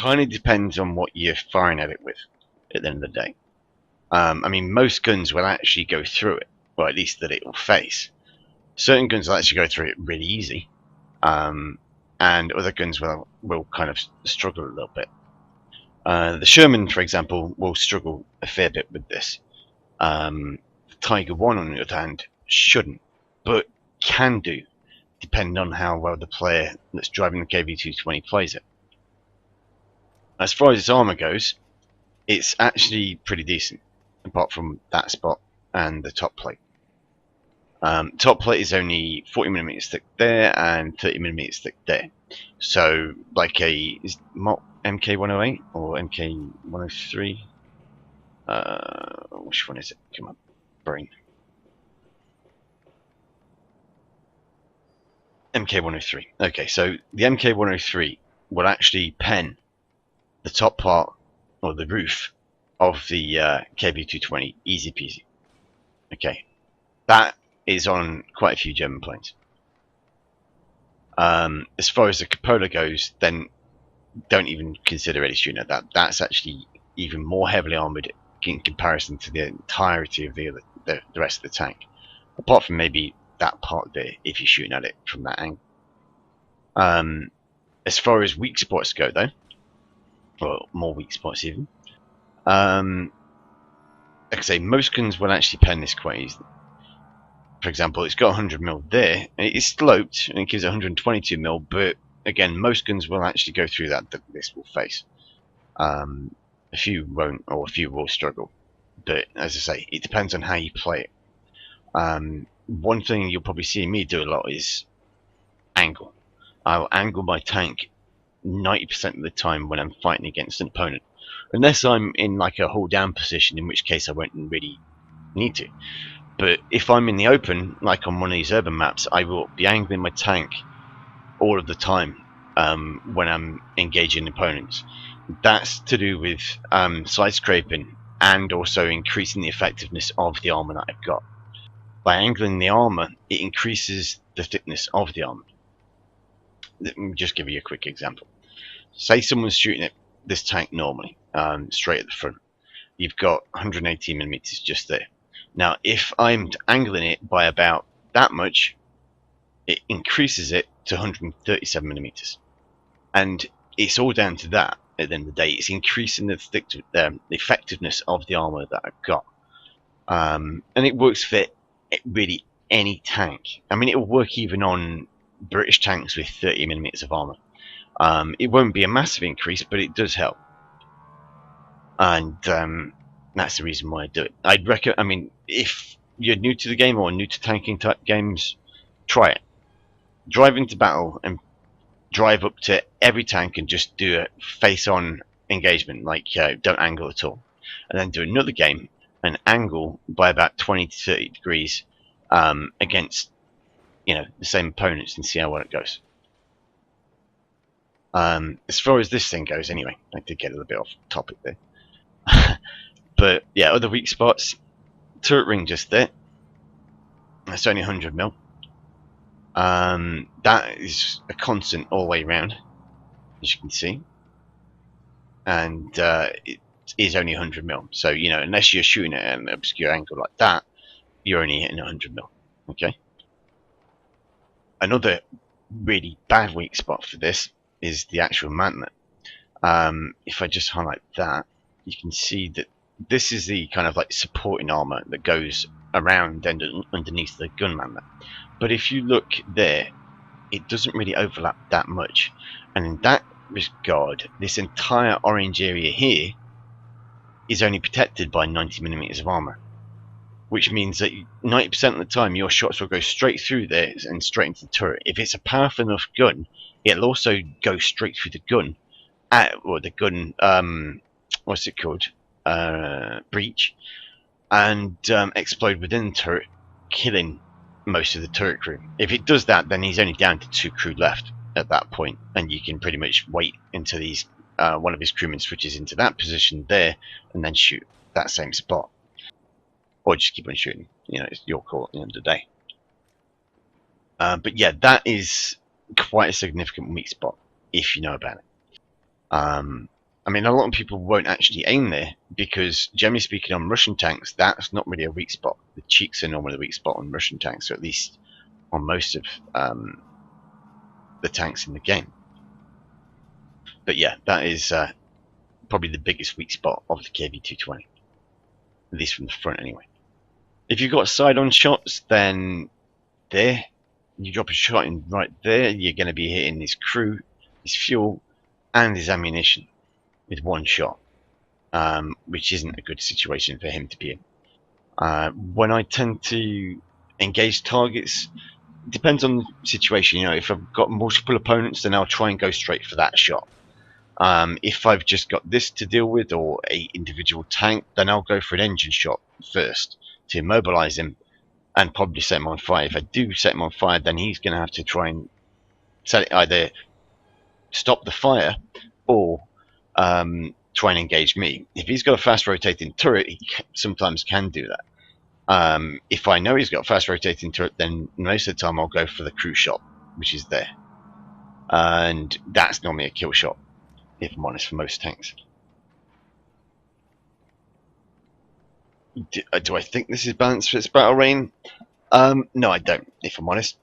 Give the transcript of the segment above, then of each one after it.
kind of depends on what you're firing at it with at the end of the day. I mean, most guns will actually go through it, or at least that it will face. Certain guns will actually go through it really easy, and other guns will kind of struggle a little bit. The Sherman, for example, will struggle a fair bit with this. The Tiger 1, on the other hand, shouldn't, but can do, depending on how well the player that's driving the Kv-220 plays it. As far as its armour goes, it's actually pretty decent, apart from that spot and the top plate. Top plate is only 40mm thick there and 30mm thick there. So, like a MK108 or MK103? Which one is it? Come on, brain. MK103. Okay, so the MK103 will actually pen the top part, or the roof, of the Kv-220 easy peasy. Okay, that is on quite a few German planes. As far as the cupola goes, then don't even consider any shooting at that. That's actually even more heavily armoured in comparison to the entirety of the rest of the tank, apart from maybe that part there if you're shooting at it from that angle. As far as weak spots go, though, or more weak spots even, like I say, most guns will actually pen this quite easily. For example, it's got 100mm there, and it is sloped, and it gives 122mm, but again, most guns will actually go through that this will face. A few won't, or a few will struggle, but as I say, it depends on how you play it. One thing you'll probably see me do a lot is angle. I'll angle my tank 90% of the time when I'm fighting against an opponent, unless I'm in like a hold down position, in which case I won't really need to. But if I'm in the open, like on one of these urban maps, I will be angling my tank all of the time when I'm engaging opponents. That's to do with side scraping and also increasing the effectiveness of the armor that I've got. By angling the armor, it increases the thickness of the armor. Let me just give you a quick example. Say someone's shooting at this tank normally, straight at the front. You've got 118mm just there. Now, if I'm angling it by about that much, it increases it to 137mm. And it's all down to that at the end of the day. It's increasing the effectiveness of the armor that I've got. And it works for really any tank. I mean, it'll work even on British tanks with 30mm of armor. It won't be a massive increase, but it does help. And that's the reason why I do it. I'd recommend. I mean, if you're new to the game or new to tanking type games, try it. Drive into battle and drive up to every tank and just do a face-on engagement, like don't angle at all, and then do another game and angle by about 20 to 30 degrees against, you know, the same opponents, and see how well it goes. As far as this thing goes, anyway, I did get a little bit off topic there. But yeah, other weak spots. Turret ring just there. That's only 100mm. That is a constant all the way around, as you can see. And it is only 100mm. So, you know, unless you're shooting at an obscure angle like that, you're only hitting 100mm. Okay? Another really bad weak spot for this is the actual mantlet. If I just highlight that, you can see that this is the kind of like supporting armor that goes around and underneath the gun mantlet. But if you look there, it doesn't really overlap that much. And in that regard, this entire orange area here is only protected by 90mm of armor, which means that 90% of the time your shots will go straight through there and straight into the turret. If it's a powerful enough gun, it'll also go straight through the gun, or the gun, what's it called, breach, and explode within the turret, killing most of the turret crew. If it does that, then he's only down to 2 crew left at that point, and you can pretty much wait until he's one of his crewmen switches into that position there, and then shoot that same spot, or just keep on shooting. You know, it's your call at the end of the day. But yeah, that is quite a significant weak spot if you know about it. I mean, a lot of people won't actually aim there because, generally speaking, on Russian tanks, that's not really a weak spot. The cheeks are normally the weak spot on Russian tanks, or at least on most of the tanks in the game. But yeah, that is probably the biggest weak spot of the Kv-220, at least from the front anyway. If you've got side-on shots, then there, you drop a shot in right there, you're going to be hitting his crew, his fuel, and his ammunition with one shot, which isn't a good situation for him to be in. When I tend to engage targets, it depends on the situation. You know, if I've got multiple opponents, then I'll try and go straight for that shot. If I've just got this to deal with, or a individual tank, then I'll go for an engine shot first to immobilize him and probably set him on fire. If I do set him on fire, then he's going to have to try and either stop the fire or try and engage me. If he's got a fast rotating turret, he sometimes can do that. If I know he's got a fast rotating turret, then most of the time I'll go for the crew shot, which is there, and that's normally a kill shot, if I'm honest, for most tanks. Do I think this is balanced for its battle reign? No, I don't, if I'm honest.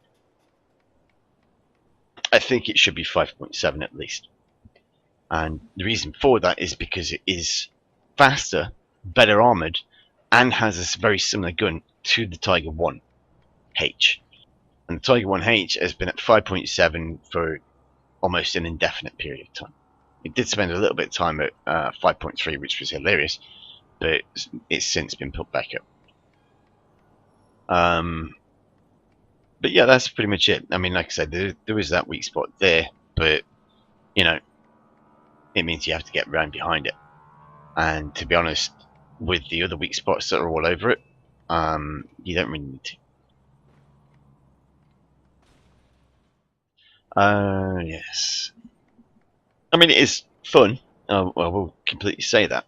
I think it should be 5.7 at least. And the reason for that is because it is faster, better armoured, and has a very similar gun to the Tiger 1H. And the Tiger 1H has been at 5.7 for almost an indefinite period of time. It did spend a little bit of time at 5.3, which was hilarious, but it's since been put back up. But yeah, that's pretty much it. I mean, like I said, there is that weak spot there, but, you know, it means you have to get around behind it. And to be honest, with the other weak spots that are all over it, you don't really need to. Yes. I mean, it is fun. I will completely say that.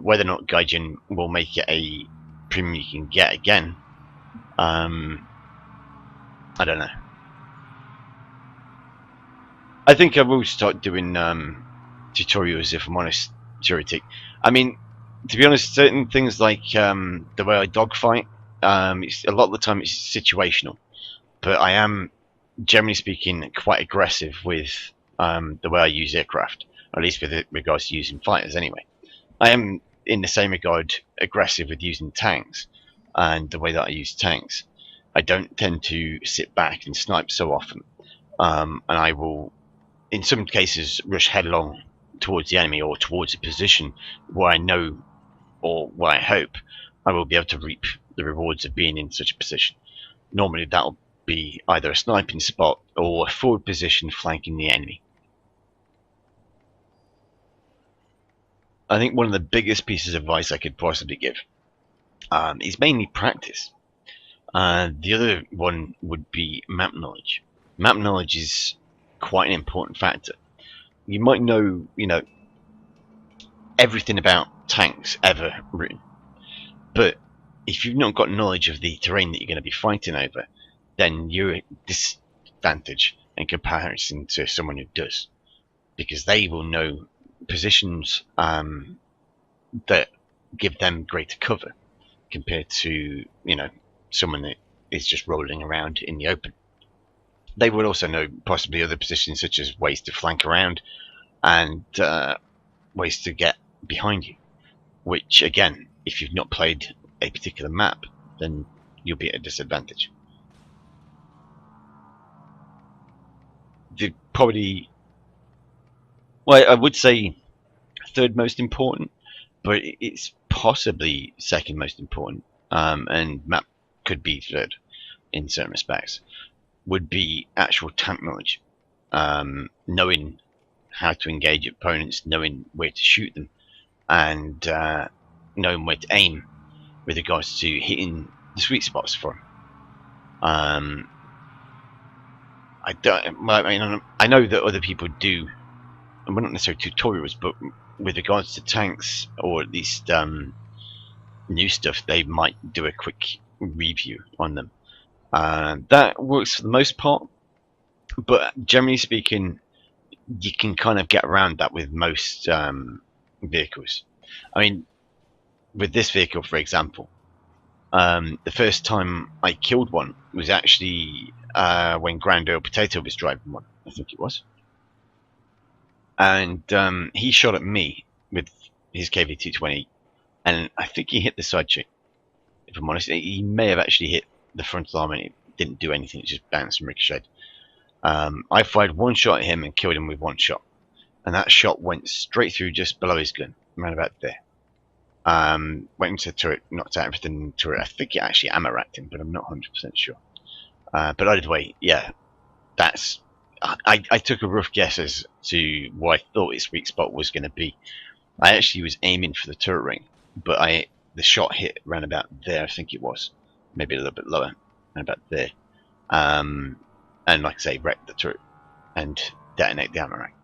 Whether or not Gaijin will make it a premium you can get again, I don't know. I think I will start doing tutorials, if I'm honest, Juritic. I mean, to be honest, certain things like the way I dogfight, it's, a lot of the time it's situational, but I am, generally speaking, quite aggressive with the way I use aircraft, or at least with regards to using fighters anyway. I am, in the same regard, aggressive with using tanks, and the way that I use tanks. I don't tend to sit back and snipe so often, and I will, in some cases, rush headlong towards the enemy or towards a position where I know, or where I hope, I will be able to reap the rewards of being in such a position. Normally that'll be either a sniping spot or a forward position flanking the enemy. I think one of the biggest pieces of advice I could possibly give is mainly practice. The other one would be map knowledge. Map knowledge is quite an important factor. You might know, everything about tanks ever written, but if you've not got knowledge of the terrain that you're going to be fighting over, then you're at disadvantage in comparison to someone who does, because they will know positions that give them greater cover compared to someone that is just rolling around in the open. They would also know possibly other positions, such as ways to flank around and ways to get behind you, which again, if you've not played a particular map, then you'll be at a disadvantage. I would say third most important, but it's possibly second most important, and map could be third in certain respects, would be actual tank knowledge. Knowing how to engage opponents, knowing where to shoot them, and knowing where to aim with regards to hitting the sweet spots for them. I know that other people do, and we're not necessarily tutorials, but with regards to tanks, or at least new stuff, they might do a quick review on them. That works for the most part, but generally speaking, you can kind of get around that with most vehicles. I mean, with this vehicle, for example, the first time I killed one was actually when Grand Earl Potato was driving one, I think it was. And he shot at me with his Kv-220, and I think he hit the side cheek. If I'm honest, he may have actually hit the frontal arm, and it didn't do anything. It just bounced and ricocheted. I fired one shot at him and killed him with one shot, and that shot went straight through just below his gun, around about there. Went into the turret, knocked out everything in the turret. I think it actually ammo-racked him, but I'm not 100% sure. But either way, yeah, that's. I took a rough guess as to what I thought his weak spot was going to be. I actually was aiming for the turret ring, but the shot hit around about there, I think it was, maybe a little bit lower, around about there, and like I say, wrecked the turret and detonate the ammo rack.